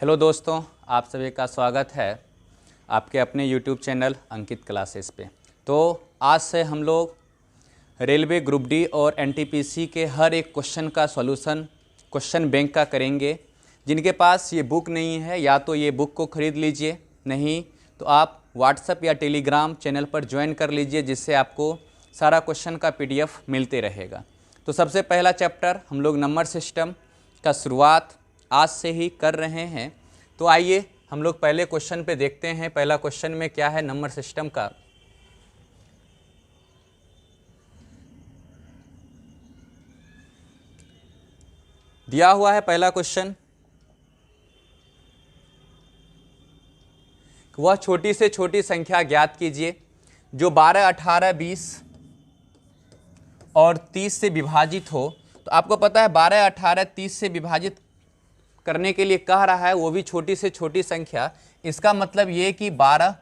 Hello दोस्तों, आप सभी का स्वागत है आपके अपने YouTube चैनल अंकित क्लासेस पे। तो आज से हम लोग रेलवे ग्रुप डी और एनटीपीसी के हर एक क्वेश्चन का सॉल्यूशन क्वेश्चन बैंक का करेंगे। जिनके पास ये बुक नहीं है या तो ये बुक को ख़रीद लीजिए, नहीं तो आप व्हाट्सएप या टेलीग्राम चैनल पर ज्वाइन कर लीजिए, जिससे आपको सारा क्वेश्चन का PDF मिलते रहेगा। तो सबसे पहला चैप्टर हम लोग नंबर सिस्टम का शुरुआत आज से ही कर रहे हैं। तो आइए हम लोग पहले क्वेश्चन पे देखते हैं। पहला क्वेश्चन में क्या है नंबर सिस्टम का। दिया हुआ है पहला क्वेश्चन, वह छोटी से छोटी संख्या ज्ञात कीजिए जो 12, 18, 20 और 30 से विभाजित हो। तो आपको पता है 12, 18, 30 से विभाजित करने के लिए कह रहा है, वो भी छोटी से छोटी संख्या। इसका मतलब ये कि 12,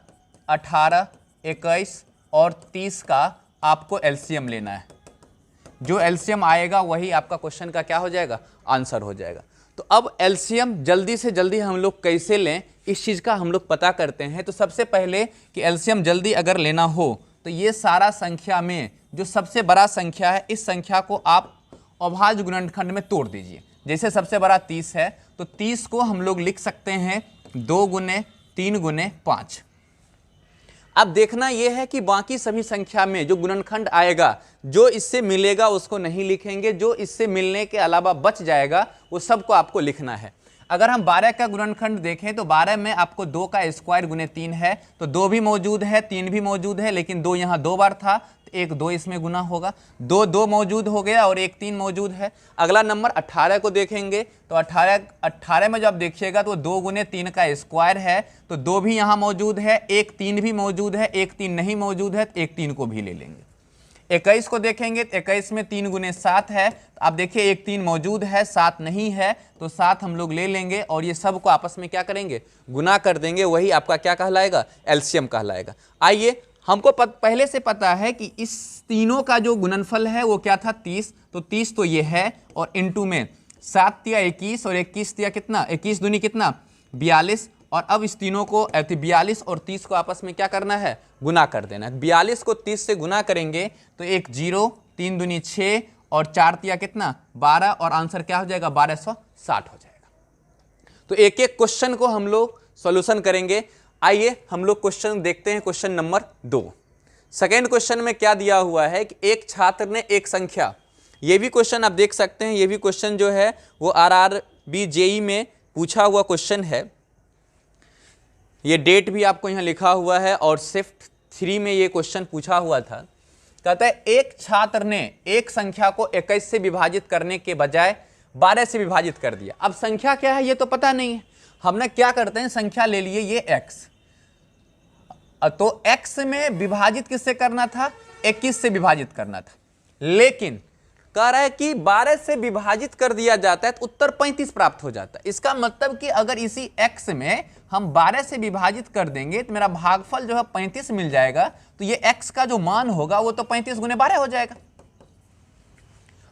18, 21 और 30 का आपको एलसीएम लेना है। जो एलसीएम आएगा वही आपका क्वेश्चन का क्या हो जाएगा, आंसर हो जाएगा। तो अब एलसीएम जल्दी से जल्दी हम लोग कैसे लें, इस चीज़ का हम लोग पता करते हैं। तो सबसे पहले कि एलसीएम जल्दी अगर लेना हो तो ये सारा संख्या में जो सबसे बड़ा संख्या है, इस संख्या को आप अभाज्य गुणनखंड में तोड़ दीजिए। जैसे सबसे बड़ा 30 है तो 30 को हम लोग लिख सकते हैं 2 गुने 3 गुने 5। अब देखना यह है कि बाकी सभी संख्या में जो गुणनखंड आएगा, जो इससे मिलेगा उसको नहीं लिखेंगे, जो इससे मिलने के अलावा बच जाएगा वो सबको आपको लिखना है। अगर हम 12 का गुणनखंड देखें तो 12 में आपको 2 का स्क्वायर गुने 3 है, तो 2 भी मौजूद है 3 भी मौजूद है, लेकिन 2 यहाँ 2 बार था, एक 2 इसमें गुना होगा, 2 मौजूद हो गया और एक 3 मौजूद है। अगला नंबर 18 को देखेंगे तो 18 में जब देखिएगा तो 2 गुने 3 का स्क्वायर है, तो 2 भी यहाँ मौजूद है, एक 3 भी मौजूद है, एक 3 नहीं मौजूद है, तो एक 3 को भी ले लेंगे। 21 को देखेंगे तो 21 में 3 गुने 7 है, तो आप देखिए एक 3 मौजूद है, 7 नहीं है, तो 7 हम लोग ले लेंगे और ये सब को आपस में क्या करेंगे, गुना कर देंगे। वही आपका क्या कहलाएगा, एलसीएम कहलाएगा। आइए, हमको पहले से पता है कि इस तीनों का जो गुणनफल है वो क्या था, 30। तो 30 तो ये है, और इनटू में 7 तिया 21 और 21 तिया कितना, 21 दूनी कितना 42। और अब इस तीनों को 42 और 30 को आपस में क्या करना है, गुना कर देना है। 42 को 30 से गुना करेंगे तो एक 0, 3 दूनी 6 और 4 तिया कितना 12, और आंसर क्या हो जाएगा 1260 हो जाएगा। तो एक एक क्वेश्चन को हम लोग सॉल्यूशन करेंगे। आइए हम लोग क्वेश्चन देखते हैं। क्वेश्चन नंबर 2, सेकेंड क्वेश्चन में क्या दिया हुआ है कि एक छात्र ने एक संख्या, ये भी क्वेश्चन आप देख सकते हैं, ये भी क्वेश्चन जो है वो RRB JEE में पूछा हुआ क्वेश्चन है। ये डेट भी आपको यहाँ लिखा हुआ है और शिफ्ट 3 में ये क्वेश्चन पूछा हुआ था। कहता है एक छात्र ने एक संख्या को 21 से विभाजित करने के बजाय 12 से विभाजित कर दिया। अब संख्या क्या है ये तो पता नहीं है, हमने क्या करते हैं, संख्या ले लिए ये x, तो x में विभाजित किससे करना था, 21 से विभाजित करना था, लेकिन कह रहा है कि 12 से विभाजित कर दिया जाता है तो उत्तर 35 प्राप्त हो जाता है। इसका मतलब कि अगर इसी x में हम 12 से विभाजित कर देंगे तो मेरा भागफल जो है 35 मिल जाएगा। तो ये x का जो मान होगा वो तो 35 गुने 12 हो जाएगा।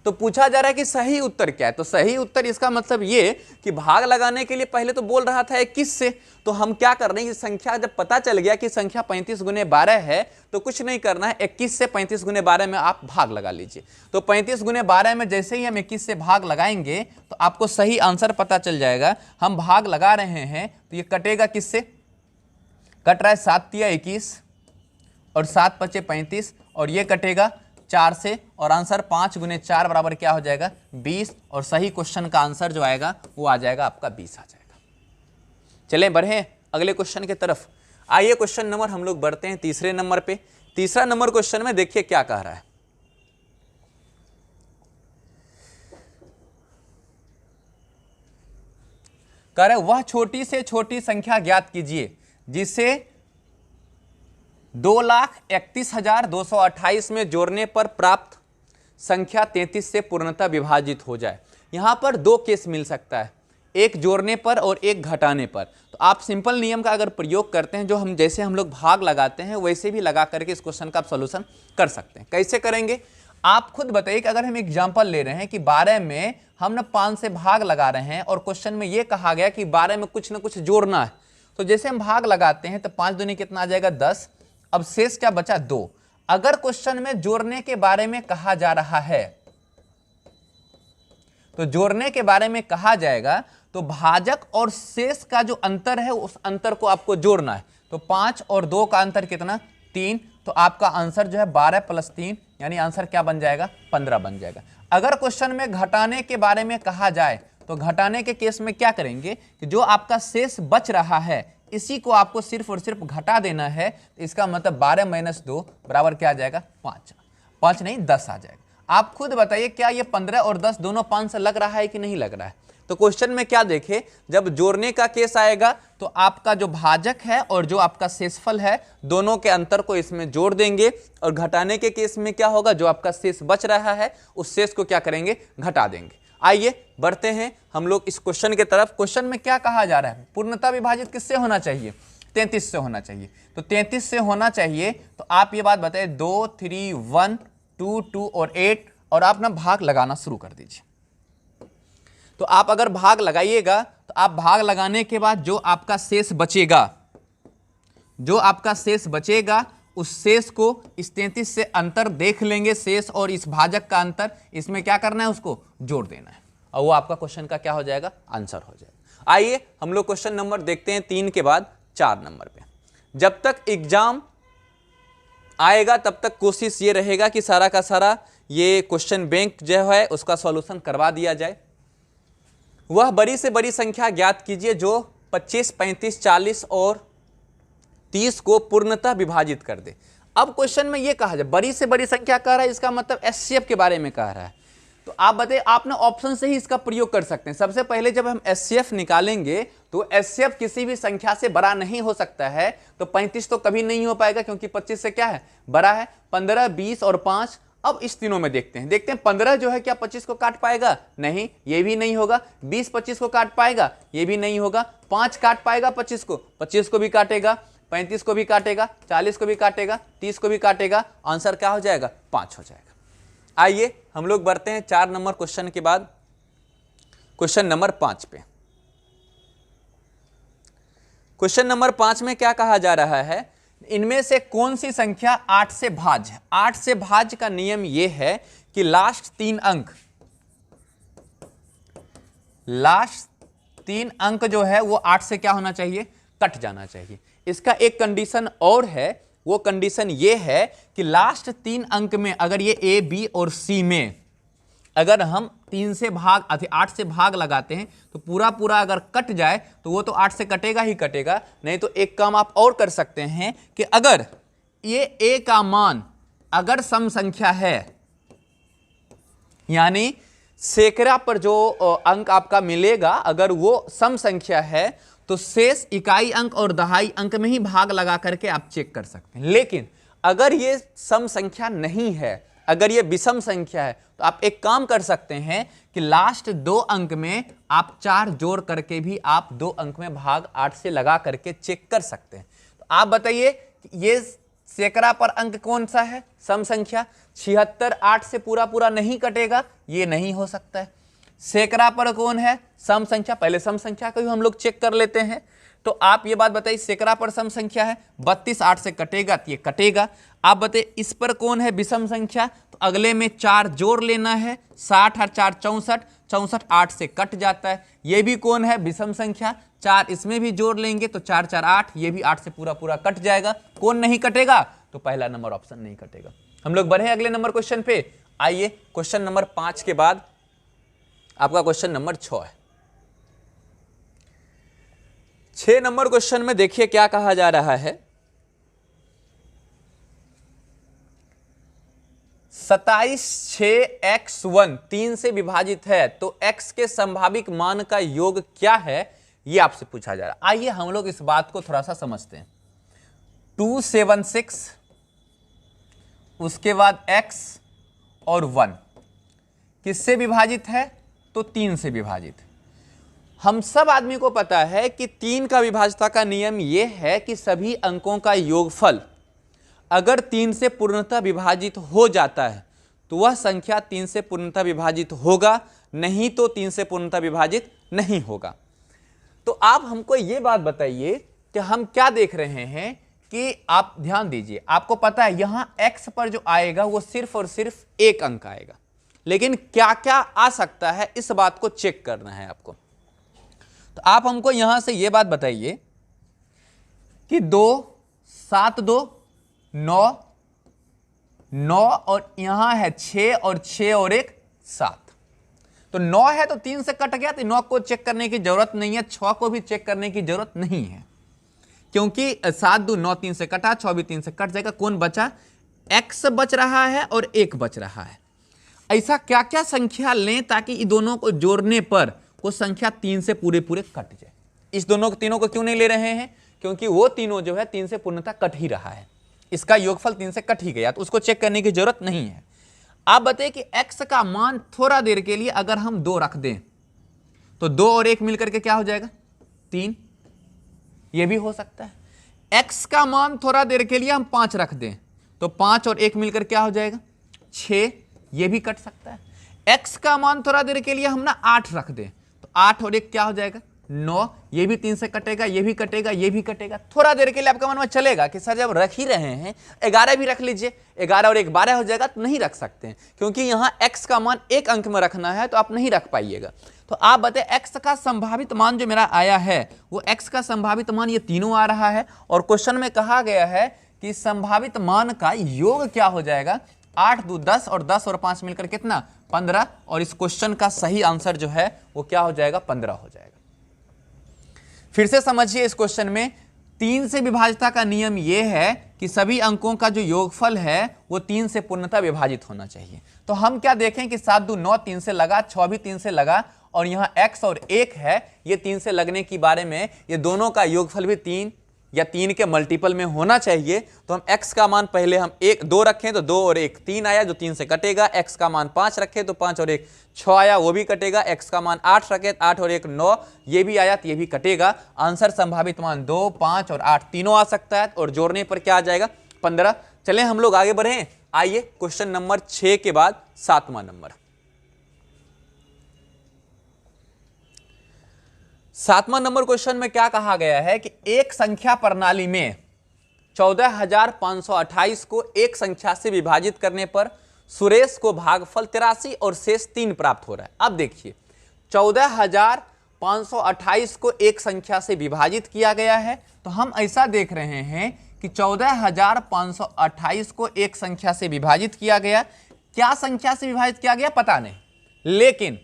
तो पूछा जा रहा है कि सही उत्तर क्या है। तो सही उत्तर इसका मतलब ये कि भाग लगाने के लिए पहले तो बोल रहा था 21 से, तो हम क्या कर रहे हैं कि संख्या जब पता चल गया कि संख्या 35 गुने 12 है तो कुछ नहीं करना है, 21 से 35 गुने 12 में आप भाग लगा लीजिए। तो 35 गुने 12 में जैसे ही हम 21 से भाग लगाएंगे तो आपको सही आंसर पता चल जाएगा। हम भाग लगा रहे हैं तो ये कटेगा किससे, कट रहा है 7 तिया 21 और 7 पचे 35, और ये कटेगा 4 से, और आंसर 5 गुने 4 बराबर क्या हो जाएगा 20, और सही क्वेश्चन का आंसर जो आएगा वो आ जाएगा आपका 20 आ जाएगा। चलें बढ़े अगले क्वेश्चन की तरफ। आइए क्वेश्चन नंबर हम लोग बढ़ते हैं तीसरे नंबर पे। तीसरा नंबर क्वेश्चन में देखिए क्या कह रहा है। कह रहा है वह छोटी से छोटी संख्या ज्ञात कीजिए जिसे 2,31,228 में जोड़ने पर प्राप्त संख्या 33 से पूर्णतः विभाजित हो जाए। यहाँ पर 2 केस मिल सकता है, एक जोड़ने पर और एक घटाने पर। तो आप सिंपल नियम का अगर प्रयोग करते हैं, जो हम जैसे हम लोग भाग लगाते हैं वैसे भी लगा करके इस क्वेश्चन का आप सॉल्यूशन कर सकते हैं। कैसे करेंगे, आप खुद बताइए कि अगर हम एग्जाम्पल ले रहे हैं कि 12 में हम ना 5 से भाग लगा रहे हैं और क्वेश्चन में ये कहा गया कि 12 में कुछ ना कुछ जोड़ना है, तो जैसे हम भाग लगाते हैं तो 5 दूनी कितना आ जाएगा 10। अब शेष क्या बचा 2। अगर क्वेश्चन में जोड़ने के बारे में कहा जा रहा है तो जोड़ने के बारे में कहा जाएगा तो भाजक और शेष का जो अंतर है उस अंतर को आपको जोड़ना है। तो 5 और 2 का अंतर कितना 3, तो आपका आंसर जो है 12 + 3 यानी आंसर क्या बन जाएगा 15 बन जाएगा। अगर क्वेश्चन में घटाने के बारे में कहा जाए तो घटाने के केस में क्या करेंगे कि जो आपका शेष बच रहा है इसी को आपको सिर्फ और सिर्फ घटा देना है। तो इसका मतलब 12 - 2 बराबर क्या आ जाएगा 5, 5 नहीं 10 आ जाएगा। आप खुद बताइए क्या ये 15 और 10 दोनों 5 से लग रहा है कि नहीं लग रहा है। तो क्वेश्चन में क्या देखे, जब जोड़ने का केस आएगा तो आपका जो भाजक है और जो आपका शेषफल है दोनों के अंतर को इसमें जोड़ देंगे, और घटाने के केस में क्या होगा, जो आपका शेष बच रहा है उस शेष को क्या करेंगे घटा देंगे। आइए बढ़ते हैं हम लोग इस क्वेश्चन के तरफ। क्वेश्चन में क्या कहा जा रहा है, पूर्णता विभाजित किससे होना चाहिए 33 से होना चाहिए। तो 33 से होना चाहिए, तो आप ये बात बताइए 2, 3, 1, 2, 2 और 8, और आप ना भाग लगाना शुरू कर दीजिए। तो आप अगर भाग लगाइएगा तो आप भाग लगाने के बाद जो आपका शेष बचेगा उस शेष को इस 33 से अंतर देख लेंगे, शेष और इस भाजक का अंतर, इसमें क्या करना है उसको जोड़ देना है, और वो आपका क्वेश्चन का क्या हो जाएगा आंसर हो जाएगा। आइए हम लोग क्वेश्चन नंबर देखते हैं 3 के बाद 4 नंबर पे। जब तक एग्जाम आएगा तब तक कोशिश ये रहेगा कि सारा का सारा ये क्वेश्चन बैंक जो है उसका सॉल्यूशन करवा दिया जाए। वह बड़ी से बड़ी संख्या ज्ञात कीजिए जो 25, 35, 40 और 30 को पूर्णतः विभाजित कर दे। अब क्वेश्चन में ये कहा जाए बड़ी से बड़ी संख्या कह रहा है, इसका मतलब एचसीएफ के बारे में कह रहा है। तो आप बताइए, आप ना ऑप्शन से ही इसका प्रयोग कर सकते हैं। सबसे पहले जब हम एचसीएफ निकालेंगे तो एचसीएफ किसी भी संख्या से बड़ा नहीं हो सकता है। तो 35 तो कभी नहीं हो पाएगा क्योंकि 25 से क्या है बड़ा है। 15, 20 और 5, अब इस तीनों में देखते हैं 15 जो है क्या 25 को काट पाएगा, नहीं ये भी नहीं होगा। 20 25 को काट पाएगा, ये भी नहीं होगा। 5 काट पाएगा 25 को भी काटेगा। 35 को भी काटेगा, 40 को भी काटेगा, 30 को भी काटेगा। आंसर क्या हो जाएगा 5 हो जाएगा। आइए हम लोग बढ़ते हैं 4 नंबर क्वेश्चन के बाद क्वेश्चन नंबर 5 पे। क्वेश्चन नंबर 5 में क्या कहा जा रहा है, इनमें से कौन सी संख्या 8 से भाज्य है। 8 से भाज्य का नियम यह है कि लास्ट 3 अंक जो है वो 8 से क्या होना चाहिए कट जाना चाहिए। इसका एक कंडीशन और है, वो कंडीशन ये है कि लास्ट 3 अंक में अगर ये ए, बी और सी में अगर हम 8 से भाग लगाते हैं तो पूरा अगर कट जाए तो वो तो 8 से कटेगा ही कटेगा। नहीं तो एक काम आप और कर सकते हैं कि अगर ये ए का मान अगर सम संख्या है, यानी सैकड़ा पर जो अंक आपका मिलेगा अगर वो सम संख्या है तो शेष इकाई अंक और दहाई अंक में ही भाग लगा करके आप चेक कर सकते हैं। लेकिन अगर ये सम संख्या नहीं है, अगर ये विषम संख्या है, तो आप एक काम कर सकते हैं कि लास्ट 2 अंक में आप 4 जोड़ करके भी आप 2 अंक में भाग 8 से लगा करके चेक कर सकते हैं। तो आप बताइए ये सैकड़ा पर अंक कौन सा है सम संख्या। 76 8 से पूरा नहीं कटेगा, ये नहीं हो सकता है। सैकड़ा पर कौन है सम संख्या, पहले सम संख्या को भी हम लोग चेक कर लेते हैं। तो आप ये बात बताइए सैकड़ा पर सम संख्या है 32 8 से कटेगा तो ये कटेगा। आप बताइए इस पर कौन है विषम संख्या, तो अगले में 4 जोड़ लेना है। 60 और 4 64, 64 8 से कट जाता है। ये भी कौन है विषम संख्या, 4 इसमें भी जोड़ लेंगे तो 4 4 8, ये भी 8 से पूरा कट जाएगा। कौन नहीं कटेगा, तो पहला नंबर ऑप्शन नहीं कटेगा। हम लोग बढ़े अगले नंबर क्वेश्चन पे। आइए क्वेश्चन नंबर 5 के बाद आपका क्वेश्चन नंबर 6 है। 6 नंबर क्वेश्चन में देखिए क्या कहा जा रहा है। 27 6 x1 3 से विभाजित है तो x के संभावित मान का योग क्या है, यह आपसे पूछा जा रहा है। आइए हम लोग इस बात को थोड़ा सा समझते हैं। 276 उसके बाद x और 1 किससे विभाजित है, तो 3 से विभाजित है। हम सब आदमी को पता है कि 3 का विभाज्यता का नियम यह है कि सभी अंकों का योगफल अगर 3 से पूर्णतः विभाजित हो जाता है तो वह संख्या 3 से पूर्णतः विभाजित होगा, नहीं तो 3 से पूर्णतः विभाजित नहीं होगा। तो आप हमको ये बात बताइए कि हम क्या देख रहे हैं कि आप ध्यान दीजिए, आपको पता है यहां x पर जो आएगा वो सिर्फ और सिर्फ एक अंक आएगा, लेकिन क्या क्या आ सकता है इस बात को चेक करना है आपको। तो आप हमको यहां से ये बात बताइए कि 2 7 2 9 9 और यहां है 6 और 6 और 1 7। तो 9 है तो 3 से कट गया, तो 9 को चेक करने की जरूरत नहीं है, 6 को भी चेक करने की जरूरत नहीं है, क्योंकि 7 2 9 3 से कटा, 6 भी 3 से कट जाएगा। कौन बचा? x बच रहा है और 1 बच रहा है। ऐसा क्या क्या संख्या लें ताकि इन दोनों को जोड़ने पर वो संख्या 3 से पूरे पूरे कट जाए। इस तीनों को क्यों नहीं ले रहे हैं? क्योंकि वो तीनों जो है 3 से पूर्णतः कट ही रहा है, इसका योगफल 3 से कट ही गया, तो उसको चेक करने की जरूरत नहीं है। आप बताइए कि x का मान थोड़ा देर के लिए अगर हम 2 रख दें तो 2 और 1 मिलकर के क्या हो जाएगा? 3। यह भी हो सकता है। x का मान थोड़ा देर के लिए हम 5 रख दें तो 5 और 1 मिलकर क्या हो जाएगा? 6। यह भी कट सकता है। x का मान थोड़ा देर के लिए हम ना 8 रख दें तो 8 और 1 क्या हो जाएगा? 9। ये भी 3 से कटेगा, ये भी कटेगा, ये भी कटेगा। थोड़ा देर के लिए आपका मन में चलेगा कि सर जब रख ही रहे हैं 11 भी रख लीजिए, 11 और 1 12 हो जाएगा, तो नहीं रख सकते हैं क्योंकि यहाँ x का मान एक अंक में रखना है, तो आप नहीं रख पाइएगा। तो आप बताए x का संभावित मान जो मेरा आया है वो x का संभावित मान ये तीनों आ रहा है, और क्वेश्चन में कहा गया है कि संभावित मान का योग क्या हो जाएगा? 8 2 10 और 10 और 5 मिलकर कितना? 15। और इस क्वेश्चन का सही आंसर जो है वो क्या हो जाएगा? 15 हो जाएगा। फिर से समझिए, इस क्वेश्चन में 3 से विभाजितता का नियम यह है कि सभी अंकों का जो योगफल है वो 3 से पूर्णतः विभाजित होना चाहिए। तो हम क्या देखें कि 7 2 9 3 से लगा, 6 भी 3 से लगा, और यहाँ x और 1 है, ये 3 से लगने की बारे में ये दोनों का योगफल भी 3 या 3 के मल्टीपल में होना चाहिए। तो हम x का मान पहले हम 1 2 रखें तो 2 और 1 3 आया जो 3 से कटेगा। x का मान 5 रखें तो 5 और 1 6 आया, वो भी कटेगा। x का मान 8 रखें, 8 और 1 9, ये भी आया तो ये भी कटेगा। आंसर संभावित मान 2 5 और 8 तीनों आ सकता है, और जोड़ने पर क्या आ जाएगा? 15। चलें हम लोग आगे बढ़े। आइए क्वेश्चन नंबर 6 के बाद 7वां नंबर। 7वां नंबर क्वेश्चन में क्या कहा गया है कि एक संख्या प्रणाली में 14,528 को एक संख्या से विभाजित करने पर सुरेश को भागफल 83 और शेष 3 प्राप्त हो रहा है। अब देखिए, 14,528 को एक संख्या से विभाजित किया गया है, तो हम ऐसा देख रहे हैं कि 14,528 को एक संख्या से विभाजित किया गया। क्या संख्या से विभाजित किया गया पता नहीं, लेकिन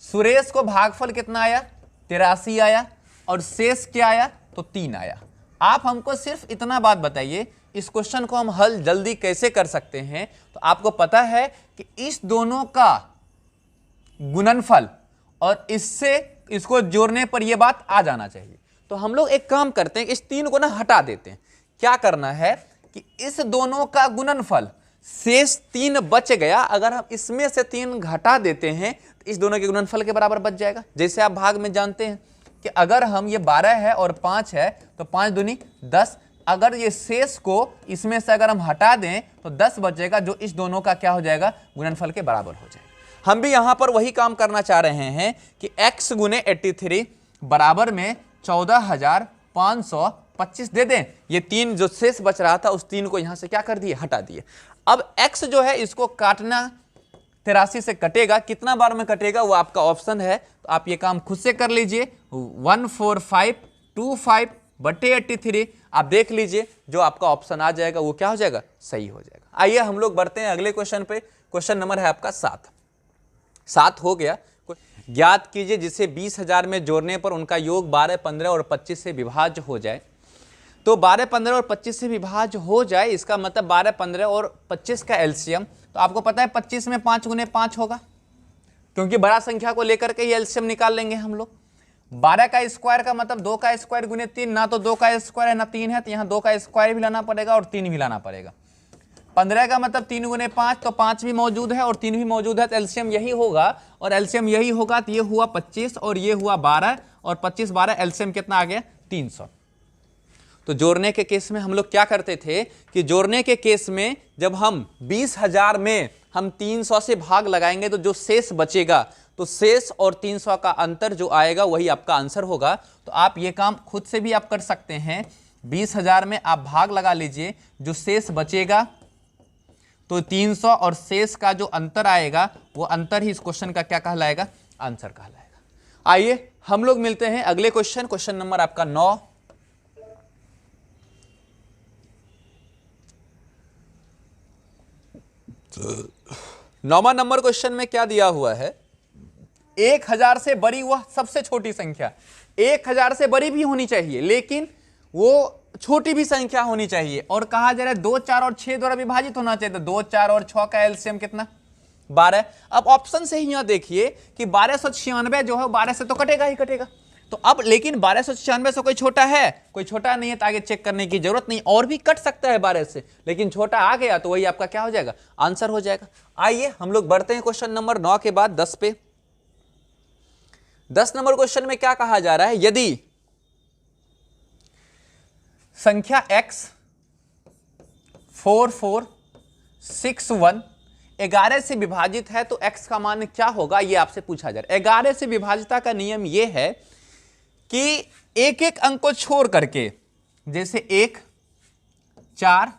सुरेश को भागफल कितना आया? 83 आया, और शेष क्या आया? तो 3 आया। आप हमको सिर्फ इतना बात बताइए, इस क्वेश्चन को हम हल जल्दी कैसे कर सकते हैं? तो आपको पता है कि इस दोनों का गुणनफल और इससे इसको जोड़ने पर यह बात आ जाना चाहिए। तो हम लोग एक काम करते हैं, इस 3 को ना हटा देते हैं। क्या करना है कि इस दोनों का गुणनफल, शेष 3 बच गया, अगर हम इसमें से 3 घटा देते हैं तो इस दोनों के गुणनफल के बराबर बच जाएगा। जैसे आप भाग में जानते हैं कि अगर हम ये 12 है और 5 है तो 5 दूनी 10, अगर ये शेष को इसमें से अगर हम हटा दें तो 10 बचेगा, जो इस दोनों का क्या हो जाएगा? गुणनफल के बराबर हो जाएगा। हम भी यहां पर वही काम करना चाह रहे हैं कि x गुने 83 बराबर में 14,525 दे दें। ये 3 जो शेष बच रहा था उस 3 को यहां से क्या कर दिए? हटा दिए। अब x जो है इसको काटना 83 से कटेगा, कितना बार में कटेगा वो आपका ऑप्शन है, तो आप ये काम खुद से कर लीजिए। 14525 बटे 83 आप देख लीजिए, जो आपका ऑप्शन आ जाएगा वो क्या हो जाएगा? सही हो जाएगा। आइए हम लोग बढ़ते हैं अगले क्वेश्चन पे। क्वेश्चन नंबर है आपका 7 हो गया। ज्ञात कीजिए जिसे 20,000 में जोड़ने पर उनका योग 12 15 और 25 से विभाज्य हो जाए। तो 12 15 और 25 से विभाज्य हो जाए, इसका मतलब 12 15 और 25 का एलसीएम। तो आपको पता है 25 में 5 गुने 5 होगा, क्योंकि बड़ा संख्या को लेकर के ही एलसीएम निकाल लेंगे हम लोग। 12 का स्क्वायर का मतलब 2 का स्क्वायर गुने 3, ना तो 2 का स्क्वायर है ना 3 है, तो यहाँ 2 का स्क्वायर भी लाना पड़ेगा और 3 भी लाना पड़ेगा। 15 का मतलब 3 गुने 5, तो 5 भी मौजूद है और 3 भी मौजूद है, तो एलसीएम यही होगा। और एलसीएम यही होगा तो ये हुआ 25 और ये हुआ 12, और 25 12 एलसीएम कितना आ गया? 300। तो जोड़ने के केस में हम लोग क्या करते थे कि जोड़ने के केस में जब हम 20,000 में हम 300 से भाग लगाएंगे तो जो शेष बचेगा, तो शेष और 300 का अंतर जो आएगा वही आपका आंसर होगा। तो आप ये काम खुद से भी आप कर सकते हैं। 20,000 में आप भाग लगा लीजिए, जो शेष बचेगा तो 300 और शेष का जो अंतर आएगा वो अंतर ही इस क्वेश्चन का क्या कहलाएगा, आंसर कहलाएगा। आइए हम लोग मिलते हैं अगले क्वेश्चन, क्वेश्चन नंबर आपका 9। नौवां नंबर क्वेश्चन में क्या दिया हुआ है, 1000 से बड़ी वह सबसे छोटी संख्या, 1000 से बड़ी भी होनी चाहिए लेकिन वो छोटी भी संख्या होनी चाहिए, और कहा जा रहा है 2, 4 और 6 द्वारा विभाजित होना चाहिए। तो 2, 4 और 6 का एलसीएम कितना, 12। अब ऑप्शन से ही यहां देखिए कि 1296 जो है 12 से तो कटेगा ही कटेगा। तो अब लेकिन 1296 से कोई छोटा है, कोई छोटा नहीं है, तो आगे चेक करने की जरूरत नहीं, और भी कट सकता है 12 से, लेकिन छोटा आ गया तो वही आपका क्या हो जाएगा, आंसर हो जाएगा। आइए हम लोग बढ़ते हैं क्वेश्चन नंबर 9 के बाद 10 पे। 10 नंबर क्वेश्चन में क्या कहा जा रहा है, यदि संख्या x 4461 11 से विभाजित है तो x का मान क्या होगा, यह आपसे पूछा जा रहा है। 11 से विभाजिता का नियम यह है कि एक एक अंक को छोड़ करके, जैसे 1, 4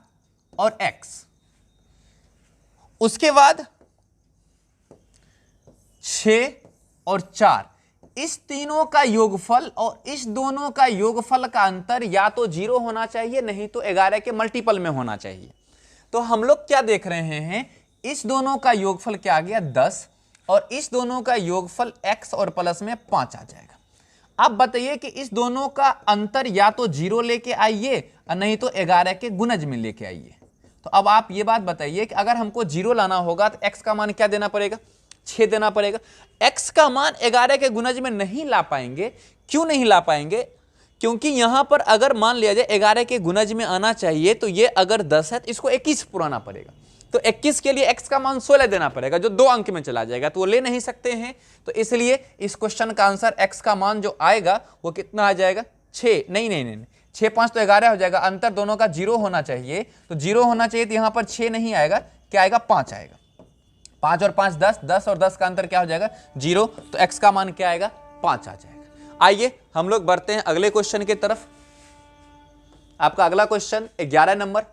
और x, उसके बाद 6 और 4, इस तीनों का योगफल और इस दोनों का योगफल का अंतर या तो 0 होना चाहिए, नहीं तो 11 के मल्टीपल में होना चाहिए। तो हम लोग क्या देख रहे हैं, इस दोनों का योगफल क्या आ गया 10, और इस दोनों का योगफल x और प्लस में 5 आ जाएगा। अब बताइए कि इस दोनों का अंतर या तो 0 लेके आइए और नहीं तो 11 के गुणज में लेके आइए। तो अब आप ये बात बताइए कि अगर हमको 0 लाना होगा तो x का मान क्या देना पड़ेगा, 6 देना पड़ेगा। x का मान 11 के गुणज में नहीं ला पाएंगे। क्यों नहीं ला पाएंगे, क्योंकि यहां पर अगर मान लिया जाए 11 के गुणज में आना चाहिए तो ये अगर 10 है तो इसको 21 पुराना पड़ेगा। तो 21 के लिए x का मान 16 देना पड़ेगा, जो 2 अंक में चला जाएगा, तो वो ले नहीं सकते हैं। तो इसलिए इस क्वेश्चन का आंसर x का मान जो आएगा वो कितना आ जाएगा, 6। नहीं, 6 5 तो 11 हो जाएगा, अंतर दोनों का 0 होना चाहिए। तो 0 होना चाहिए, तो यहां पर 6 नहीं आएगा, क्या आएगा, 5 आएगा। 5 और 5 10, 10 और 10 का अंतर क्या हो जाएगा, 0। तो x का मान क्या आएगा, 5 आ जाएगा। आइए हम लोग बढ़ते हैं अगले क्वेश्चन की तरफ। आपका अगला क्वेश्चन 11 नंबर।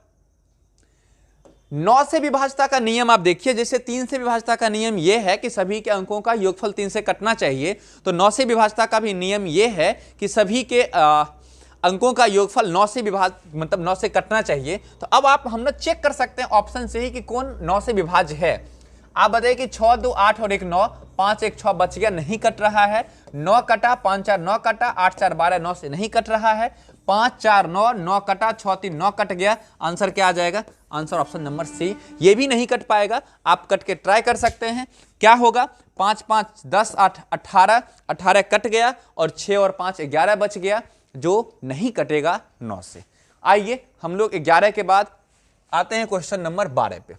9 से विभाजता का नियम आप देखिए, जैसे 3 से विभाजता का नियम यह है कि सभी के अंकों का योगफल 3 से कटना चाहिए, तो 9 से विभाजता का भी नियम यह है कि सभी के अंकों का योगफल 9 से मतलब 9 से कटना चाहिए। तो अब आप हम लोग चेक कर सकते हैं ऑप्शन से ही कि कौन 9 से विभाज्य है। आप बताइए कि 6 2 8 और 1 9, 5 1 6 बच गया, नहीं कट रहा है। 9 कटा, 5 4 9 कटा, 8 4 12 9 से नहीं कट रहा है। 5 4 9, 9 कटा, 6 3 9 कट गया। आंसर क्या आ जाएगा, आंसर ऑप्शन नंबर सी। ये भी नहीं कट पाएगा, आप कट के ट्राई कर सकते हैं। क्या होगा, 5 5 10 8 18, 18 कट गया और 6 और 5 11 बच गया, जो नहीं कटेगा 9 से। आइए हम लोग 11 के बाद आते हैं क्वेश्चन नंबर 12 पे।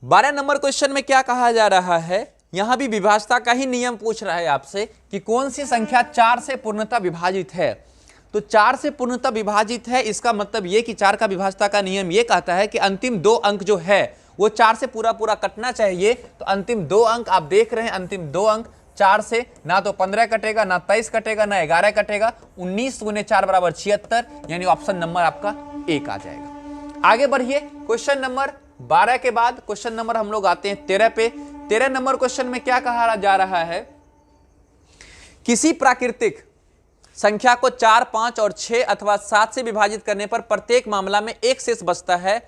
12 नंबर क्वेश्चन में क्या कहा जा रहा है, यहां भी विभाजता का ही नियम पूछ रहा है आपसे कि कौन सी संख्या 4 से पूर्णतः विभाजित है। तो 4 से पूर्णतः विभाजित है, इसका मतलब यह कि 4 का विभाजता का नियम यह कहता है कि अंतिम 2 अंक जो है वो 4 से पूरा कटना चाहिए। तो अंतिम 2 अंक आप देख रहे हैं, अंतिम 2 अंक 4 से ना तो 15 कटेगा, ना 23 कटेगा, ना 11 कटेगा। 19 × 4 = 76, यानी ऑप्शन नंबर आपका 1 आ जाएगा। आगे बढ़िए, क्वेश्चन नंबर 12 के बाद क्वेश्चन नंबर हम लोग आते हैं 13 पे। 13 नंबर क्वेश्चन में क्या कहा जा रहा है, किसी प्राकृतिक संख्या को 4 5 और 6 अथवा 7 से विभाजित करने पर प्रत्येक मामला में एक शेष बचता है,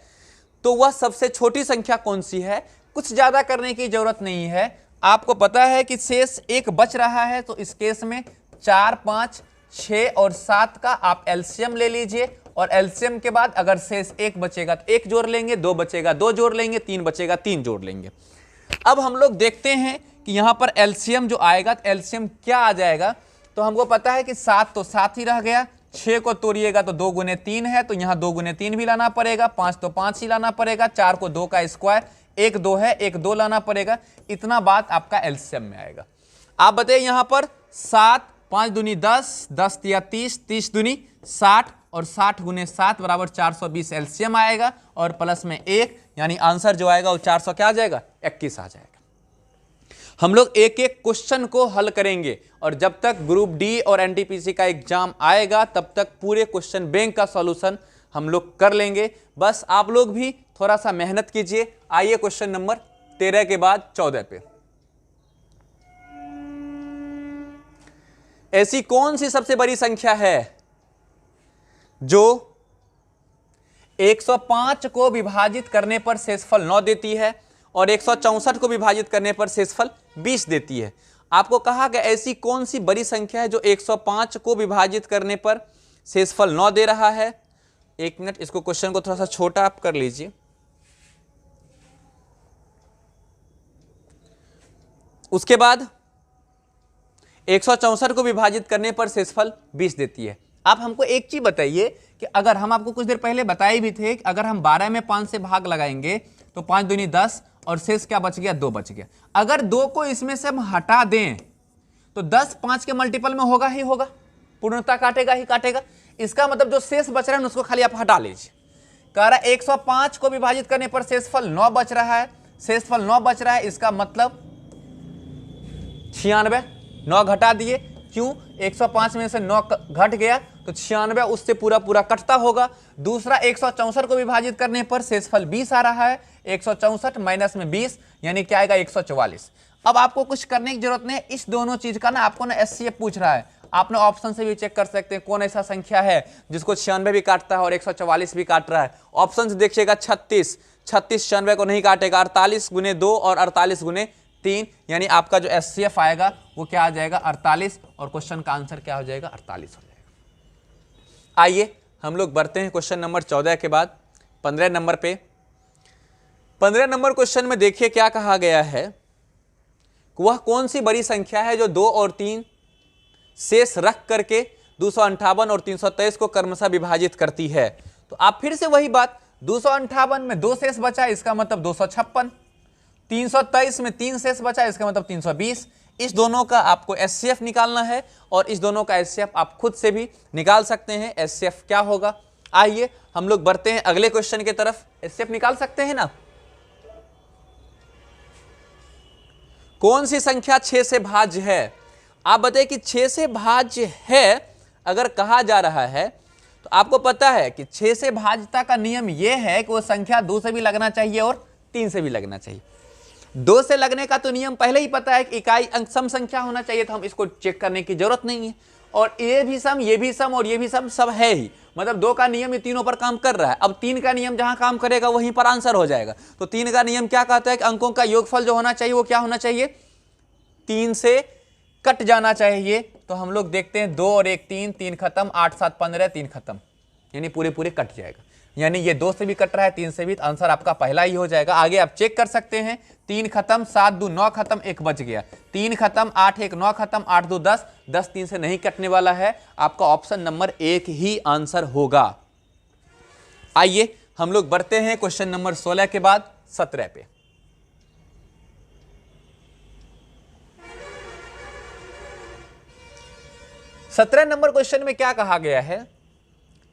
तो वह सबसे छोटी संख्या कौन सी है। कुछ ज्यादा करने की जरूरत नहीं है, आपको पता है कि शेष 1 बच रहा है। तो इस केस में 4 5 6 और 7 का आप एलसीएम ले लीजिए, और एलसीएम के बाद अगर शेष 1 बचेगा तो 1 जोड़ लेंगे, 2 बचेगा 2 जोड़ लेंगे, 3 बचेगा 3 जोड़ लेंगे। अब हम लोग देखते हैं कि यहां पर एलसीएम जो आएगा, तो एलसीएम क्या आ जाएगा। तो हमको पता है कि 7 तो 7 ही रह गया, 6 को तोड़िएगा तो 2 × 3 है, तो यहां 2 × 3 भी लाना पड़ेगा। 5 तो 5 ही लाना पड़ेगा। 4 को 2 का स्क्वायर, 1 2 है, 1 2 लाना पड़ेगा। इतना बात आपका एलसीएम में आएगा। आप बताइए यहां पर 7 5 दूनी 10, 10 तिया 30, 30 दूनी 60 और 60 गुने 7 बराबर 420 एलसीएम आएगा और प्लस में 1, यानी आंसर जो आएगा वो 400 क्या आ जाएगा, 21 आ जाएगा। हम लोग एक एक क्वेश्चन को हल करेंगे और जब तक ग्रुप डी और एनटीपीसी का एग्जाम आएगा तब तक पूरे क्वेश्चन बैंक का सॉल्यूशन हम लोग कर लेंगे। बस आप लोग भी थोड़ा सा मेहनत कीजिए। आइए क्वेश्चन नंबर 13 के बाद 14 पे। ऐसी कौन सी सबसे बड़ी संख्या है जो 105 को विभाजित करने पर शेषफल 9 देती है और 164 को विभाजित करने पर शेषफल 20 देती है? आपको कहा कि ऐसी कौन सी बड़ी संख्या है जो 105 को विभाजित करने पर शेषफल 9 दे रहा है। एक मिनट, इसको क्वेश्चन को थोड़ा सा छोटा आप कर लीजिए। उसके बाद 164 को विभाजित करने पर शेषफल 20 देती है। आप हमको एक चीज बताइए कि अगर हम आपको कुछ देर पहले बताए भी थे कि अगर हम 12 में 5 से भाग लगाएंगे तो 5 दूनी 10 और शेष क्या बच गया, 2 बच गया। अगर 2 को इसमें से हम हटा दें तो 10 5 के मल्टीपल में होगा ही होगा, पूर्णता काटेगा ही काटेगा। इसका मतलब जो शेष बच रहा है उसको खाली आप हटा लीजिए। कह रहा है 105 को विभाजित करने पर शेषफल 9 बच रहा है, शेषफल 9 बच रहा है, इसका मतलब 96, 9 घटा दिए, क्यों, 105 में से 9 घट गया तो 96 उससे पूरा पूरा कटता होगा। दूसरा 164 को विभाजित करने पर शेषफल 20 आ रहा है, 164 माइनस में 20 यानी क्या आएगा, 144। अब आपको कुछ करने की जरूरत नहीं है, इस दोनों चीज का ना आपको ना एचसीएफ पूछ रहा है, आपने ऑप्शन से भी चेक कर सकते हैं कौन ऐसा संख्या है जिसको 96 भी काटता है और 144 भी काट रहा है। ऑप्शन से देखिएगा 36, 96 को नहीं काटेगा, 48 गुने 2 और 48 गुने 3, यानी आपका जो एचसीएफ आएगा वो क्या आ जाएगा, 48, और क्वेश्चन का आंसर क्या हो जाएगा, 48 हो जाएगा। आइए हम लोग बढ़ते हैं क्वेश्चन नंबर 14 के बाद 15 नंबर पे। 15 नंबर क्वेश्चन में देखिए क्या कहा गया है, वह कौन सी बड़ी संख्या है जो 2 और 3 शेष रख करके 258 और 323 को क्रमशः विभाजित करती है। तो आप फिर से वही बात, 258 में 2 शेष बचा, इसका मतलब 256, 323 में 3 शेष बचा, इसका मतलब 320। इस दोनों का आपको एचसीएफ निकालना है और इस दोनों का एचसीएफ आप खुद से भी निकाल सकते हैं। एचसीएफ क्या होगा, आइए हम लोग बढ़ते हैं अगले क्वेश्चन की तरफ। एचसीएफ निकाल सकते हैं ना। कौन सी संख्या 6 से भाज्य है? आप बताइए कि 6 से भाज्य है अगर कहा जा रहा है तो आपको पता है कि 6 से भाज्यता का नियम यह है कि वो संख्या 2 से भी लगना चाहिए और 3 से भी लगना चाहिए। 2 से लगने का तो नियम पहले ही पता है कि इकाई अंक सम संख्या होना चाहिए, तो हम इसको चेक करने की जरूरत नहीं है। और ये भी सम, ये भी सम और ये भी सम सब है ही, मतलब 2 का नियम ये तीनों पर काम कर रहा है। अब 3 का नियम जहां काम करेगा वहीं पर आंसर हो जाएगा। तो 3 का नियम क्या कहता है कि अंकों का योगफल जो होना चाहिए वो क्या होना चाहिए, 3 से कट जाना चाहिए। तो हम लोग देखते हैं 2 और 1 3, 3 खत्म, 8 7 15, 3 खत्म, यानी पूरे पूरे कट जाएगा। यानी ये 2 से भी कट रहा है, 3 से भी, तो आंसर आपका पहला ही हो जाएगा। आगे आप चेक कर सकते हैं, 3 खत्म, 7 2 9 खत्म, 1 बच गया, 3 खत्म, 8 1 9 खत्म, 8 2 10, 10 3 से नहीं कटने वाला है। आपका ऑप्शन नंबर 1 ही आंसर होगा। आइए हम लोग बढ़ते हैं क्वेश्चन नंबर 16 के बाद 17 पे। सत्रह नंबर क्वेश्चन में क्या कहा गया है,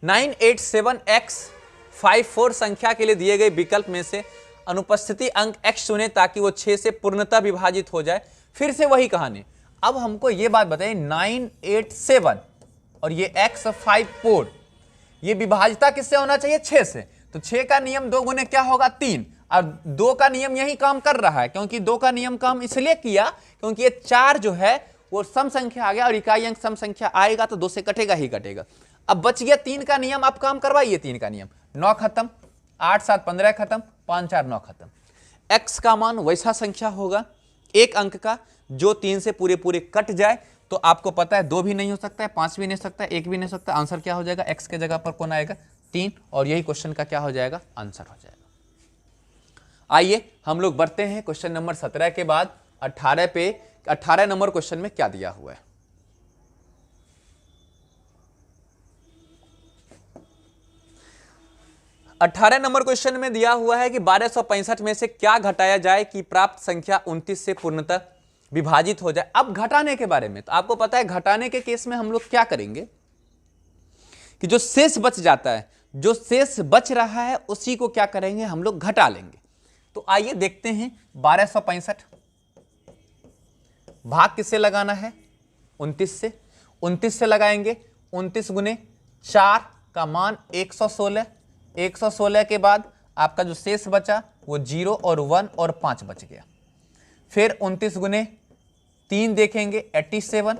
987x54 संख्या के लिए दिए गए विकल्प में से अनुपस्थिति अंक x चुने ताकि वो 6 से पूर्णतः विभाजित हो जाए। फिर से वही कहानी। अब हमको ये बात बताइए, 987 और ये x54, ये विभाजिता किससे होना चाहिए, 6 से। तो 6 का नियम 2 गुने क्या होगा, 3, और 2 का नियम यही काम कर रहा है, क्योंकि 2 का नियम काम इसलिए किया क्योंकि ये 4 जो है वो सम संख्या आ गया और इकाई अंक सम संख्या आएगा तो 2 से कटेगा ही कटेगा। अब बच गया 3 का नियम, आप काम करवाइए 3 का नियम, 9 खत्म, 8 7 15 खत्म, 5 4 9 खत्म। x का मान वैसा संख्या होगा एक अंक का जो 3 से पूरे पूरे कट जाए। तो आपको पता है 2 भी नहीं हो सकता है, 5 भी नहीं हो सकता है, 1 भी नहीं हो सकता। आंसर क्या हो जाएगा, x के जगह पर कौन आएगा, 3, और यही क्वेश्चन का क्या हो जाएगा, आंसर हो जाएगा। आइए हम लोग बढ़ते हैं क्वेश्चन नंबर 17 के बाद 18 पे। 18 नंबर क्वेश्चन में क्या दिया हुआ है, अठारह नंबर क्वेश्चन में दिया हुआ है कि 1265 में से क्या घटाया जाए कि प्राप्त संख्या 29 से पूर्णतः विभाजित हो जाए। अब घटाने के बारे में, तो आपको पता है घटाने के केस में हम लोग क्या करेंगे कि जो शेष बच जाता है, जो शेष बच रहा है उसी को क्या करेंगे, हम लोग घटा लेंगे। तो आइए देखते हैं 1265 भाग किससे लगाना है, 29 से। 29 से लगाएंगे, 29 गुने 4 का मान 116। 116 के बाद आपका जो शेष बचा वो 0 और 1 और 5 बच गया। फिर 29 गुने 3 देखेंगे 87।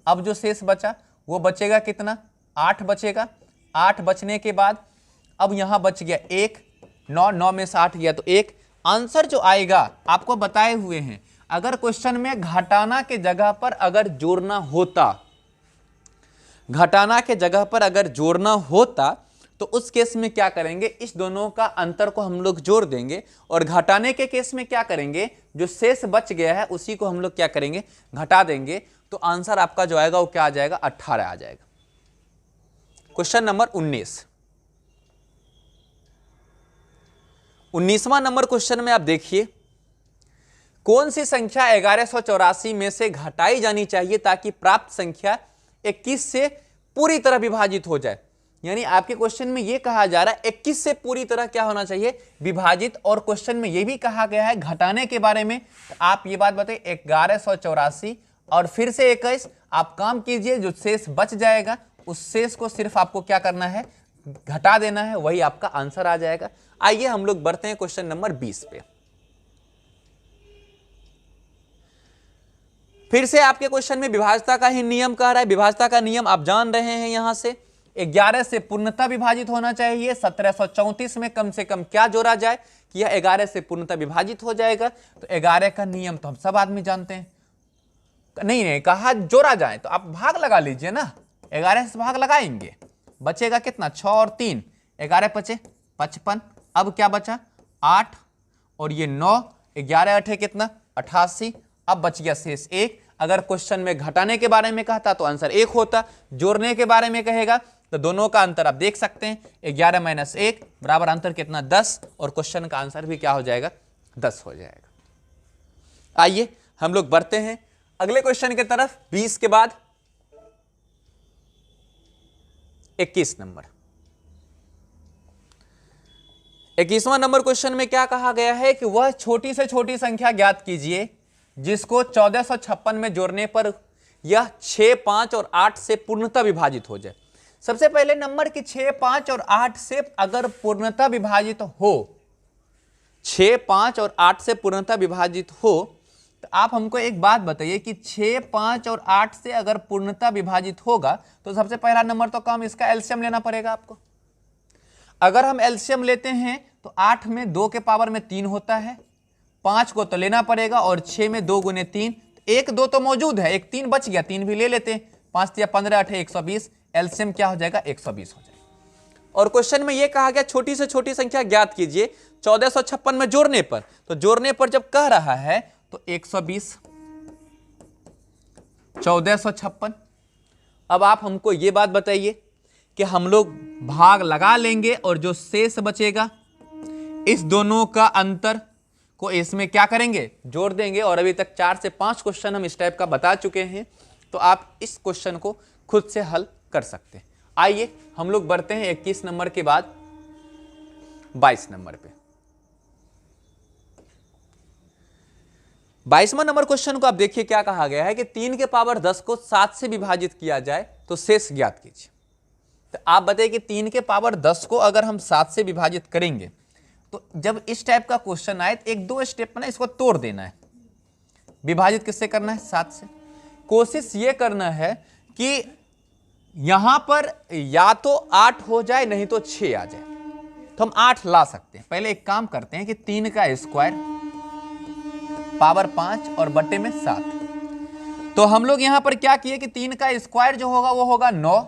अब जो शेष बचा वो बचेगा कितना, 8 बचेगा। 8 बचने के बाद अब यहां बच गया 1, 9 में से 8 गया तो 1। आंसर जो आएगा आपको बताए हुए हैं, अगर क्वेश्चन में घटाना के जगह पर अगर जोड़ना होता, घटाना के जगह पर अगर जोड़ना होता तो उस केस में क्या करेंगे, इस दोनों का अंतर को हम लोग जोड़ देंगे। और घटाने के केस में क्या करेंगे, जो शेष बच गया है उसी को हम लोग क्या करेंगे, घटा देंगे। तो आंसर आपका जो आएगा वो क्या आ जाएगा, 18 आ जाएगा। क्वेश्चन नंबर 19वां नंबर क्वेश्चन में आप देखिए, कौन सी संख्या 1184 में से घटाई जानी चाहिए ताकि प्राप्त संख्या 21 से पूरी तरह विभाजित हो जाए। यानी आपके क्वेश्चन में यह कहा जा रहा है 21 से पूरी तरह क्या होना चाहिए, विभाजित। और क्वेश्चन में यह भी कहा गया है घटाने के बारे में। तो आप ये बात बताइए, 1184 और फिर से 21, आप काम कीजिए, जो शेष बच जाएगा उस शेष को सिर्फ आपको क्या करना है, घटा देना है, वही आपका आंसर आ जाएगा। आइए हम लोग बढ़ते हैं क्वेश्चन नंबर 20 पे। फिर से आपके क्वेश्चन में विभाजता का ही नियम कह रहा है। विभाजता का नियम आप जान रहे हैं, यहां से 11 से पूर्णतः विभाजित होना चाहिए। 1734 में कम से कम क्या जोड़ा जाए कि यह 11 से पूर्णतः विभाजित हो जाएगा। तो 11 का नियम तो हम सब आदमी जानते हैं। नहीं कहा जोड़ा जाए तो आप भाग लगा लीजिए ना, 11 से भाग लगाएंगे, बचेगा कितना, 6 और 3, 11 बचे 55। अब क्या बचा, 8 और ये 9, 11 8 कितना, 88। अब बच गया शेष 1। अगर क्वेश्चन में घटाने के बारे में कहता तो आंसर 1 होता, जोड़ने के बारे में कहेगा तो दोनों का अंतर आप देख सकते हैं, 11 - 1 बराबर अंतर कितना, 10। और क्वेश्चन का आंसर भी क्या हो जाएगा, 10 हो जाएगा। आइए हम लोग बढ़ते हैं अगले क्वेश्चन की तरफ। 20 के बाद 21 नंबर। 21वां नंबर क्वेश्चन में क्या कहा गया है कि वह छोटी से छोटी संख्या ज्ञात कीजिए जिसको 1456 में जोड़ने पर यह 6, 5 और 8 से पूर्णतः विभाजित हो जाए। सबसे पहले नंबर कि 6, 5 और 8 से अगर पूर्णतः विभाजित हो, 6, 5 और 8 से पूर्णतः विभाजित हो, तो आप हमको एक बात बताइए कि 6, 5 और 8 से अगर पूर्णतः विभाजित होगा तो सबसे पहला नंबर तो कम, इसका एलसीएम लेना पड़ेगा आपको। अगर हम एलसीएम लेते हैं तो 8 में 2 के पावर में 3 होता है, 5 को तो लेना पड़ेगा, और 6 में 2 गुने 3, 1 2 तो मौजूद है, एक 3 बच गया, 3 भी ले लेते हैं, 5 या 15 8 120, एलसीएम क्या हो जाएगा, 120 हो जाएगा। और क्वेश्चन में यह कहा गया छोटी से छोटी संख्या ज्ञात कीजिए 1456 में जोड़ने पर। तो जोड़ने पर जब कह रहा है तो 120, 1456। अब आप हमको यह बात बताइए कि हम लोग भाग लगा लेंगे और जो शेष बचेगा इस दोनों का अंतर को इसमें क्या करेंगे, जोड़ देंगे। और अभी तक 4 से 5 क्वेश्चन हम इस टाइप का बता चुके हैं, तो आप इस क्वेश्चन को खुद से हल कर सकते हैं। आइए हम लोग बढ़ते हैं 21 नंबर के बाद 22 नंबर पे। 22वां नंबर क्वेश्चन को आप देखिए क्या कहा गया है कि 3 के पावर 10 को 7 से विभाजित किया जाए तो शेष ज्ञात कीजिए। तो आप बताइए कि 3 के पावर 10 को अगर हम 7 से विभाजित करेंगे तो जब इस टाइप का क्वेश्चन आए तो 1-2 स्टेप में ना इसको तोड़ देना है। विभाजित किससे करना है, 7 से। कोशिश ये करना है कि यहां पर या तो 8 हो जाए नहीं तो 6 आ जाए, तो हम 8 ला सकते हैं। पहले एक काम करते हैं कि 3 का स्क्वायर पावर 5 और बट्टे में 7। तो हम लोग यहां पर क्या किए कि 3 का स्क्वायर जो होगा वो होगा 9,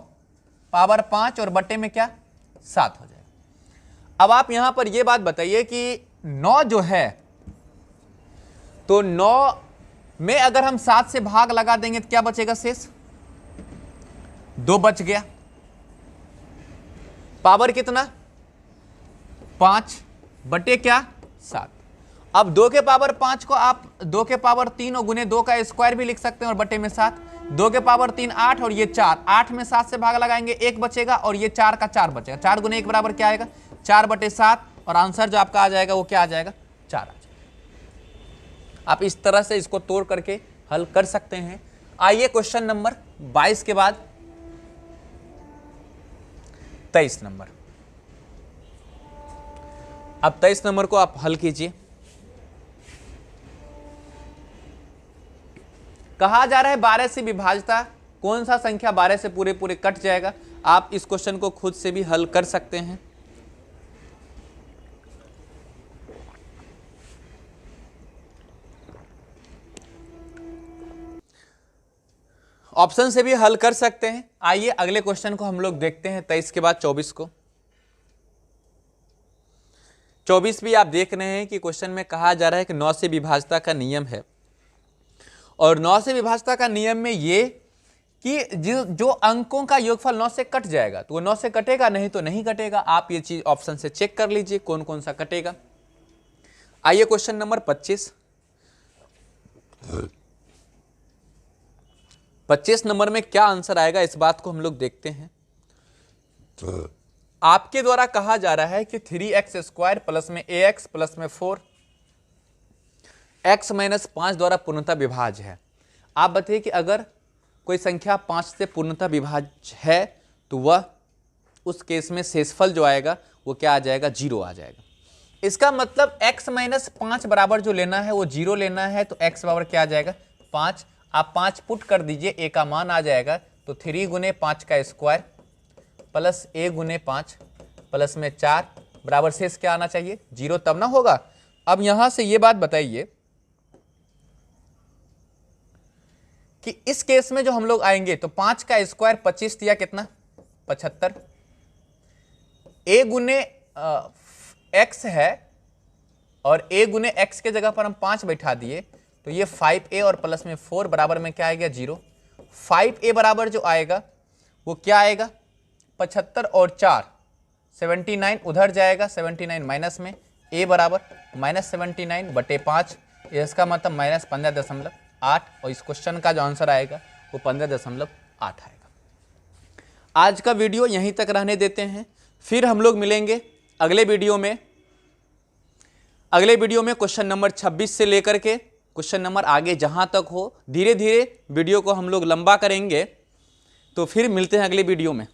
पावर 5 और बट्टे में क्या, 7 हो जाएगा। अब आप यहां पर यह बात बताइए कि 9 जो है, तो 9 में अगर हम 7 से भाग लगा देंगे तो क्या बचेगा, शेष 2 बच गया। पावर कितना, 5 बटे क्या, 7। अब 2 के पावर 5 को आप 2 के पावर 3 और गुने 2 का स्क्वायर भी लिख सकते हैं और बटे में 7। 2 के पावर 3 8 और ये 4, 8 में 7 से भाग लगाएंगे 1 बचेगा और ये 4 का 4 बचेगा। 4 गुने 1 बराबर क्या आएगा 4 बटे 7 और आंसर जो आपका आ जाएगा वो क्या आ जाएगा 4 आ जाएगा। आप इस तरह से इसको तोड़ करके हल कर सकते हैं। आइए क्वेश्चन नंबर 22 के बाद 23 नंबर। अब 23 नंबर को आप हल कीजिए। कहा जा रहा है 12 से विभाज्यता कौन सा संख्या 12 से पूरे पूरे कट जाएगा। आप इस क्वेश्चन को खुद से भी हल कर सकते हैं। ऑप्शन से भी हल कर सकते हैं। आइए अगले क्वेश्चन को हम लोग देखते हैं 23 के बाद 24 को। 24 भी आप देख रहे हैं कि क्वेश्चन में कहा जा रहा है कि 9 से विभाज्यता का नियम है और 9 से विभाज्यता का नियम में ये कि जो अंकों का योगफल 9 से कट जाएगा तो वो 9 से कटेगा, नहीं तो नहीं कटेगा। आप ये चीज ऑप्शन से चेक कर लीजिए कौन कौन सा कटेगा। आइए क्वेश्चन नंबर 25 नंबर में क्या आंसर आएगा इस बात को हम लोग देखते हैं। आपके द्वारा कहा जा रहा है कि 3x² प्लस में ax प्लस में 4 x माइनस 5 द्वारा पूर्णतः विभाज्य है। आप बताइए कि अगर कोई संख्या 5 से पूर्णतः विभाज्य है तो वह उस केस में शेषफल जो आएगा वो क्या आ जाएगा 0 आ जाएगा। इसका मतलब x माइनस 5 बराबर जो लेना है वो 0 लेना है तो x बराबर क्या आ जाएगा 5। आप 5 पुट कर दीजिए, a का मान आ जाएगा तो 3 गुने 5 का स्क्वायर प्लस a गुने 5 प्लस में 4 बराबर शेष क्या आना चाहिए 0, तब ना होगा। अब यहां से ये बात बताइए कि इस केस में जो हम लोग आएंगे तो 5 का स्क्वायर 25 दिया कितना 75, a गुने x है और a गुने x के जगह पर हम 5 बैठा दिए तो ये 5a और प्लस में 4 बराबर में क्या आएगा 0। 5a बराबर जो आएगा वो क्या आएगा 75 और 4 79 उधर जाएगा, 79 माइनस में a बराबर -79 बटे 5, इसका मतलब -15.8 और इस क्वेश्चन का जो आंसर आएगा वो 15.8 आएगा। आज का वीडियो यहीं तक रहने देते हैं, फिर हम लोग मिलेंगे अगले वीडियो में। अगले वीडियो में क्वेश्चन नंबर 26 से लेकर के क्वेश्चन नंबर आगे जहां तक हो, धीरे धीरे वीडियो को हम लोग लंबा करेंगे। तो फिर मिलते हैं अगले वीडियो में।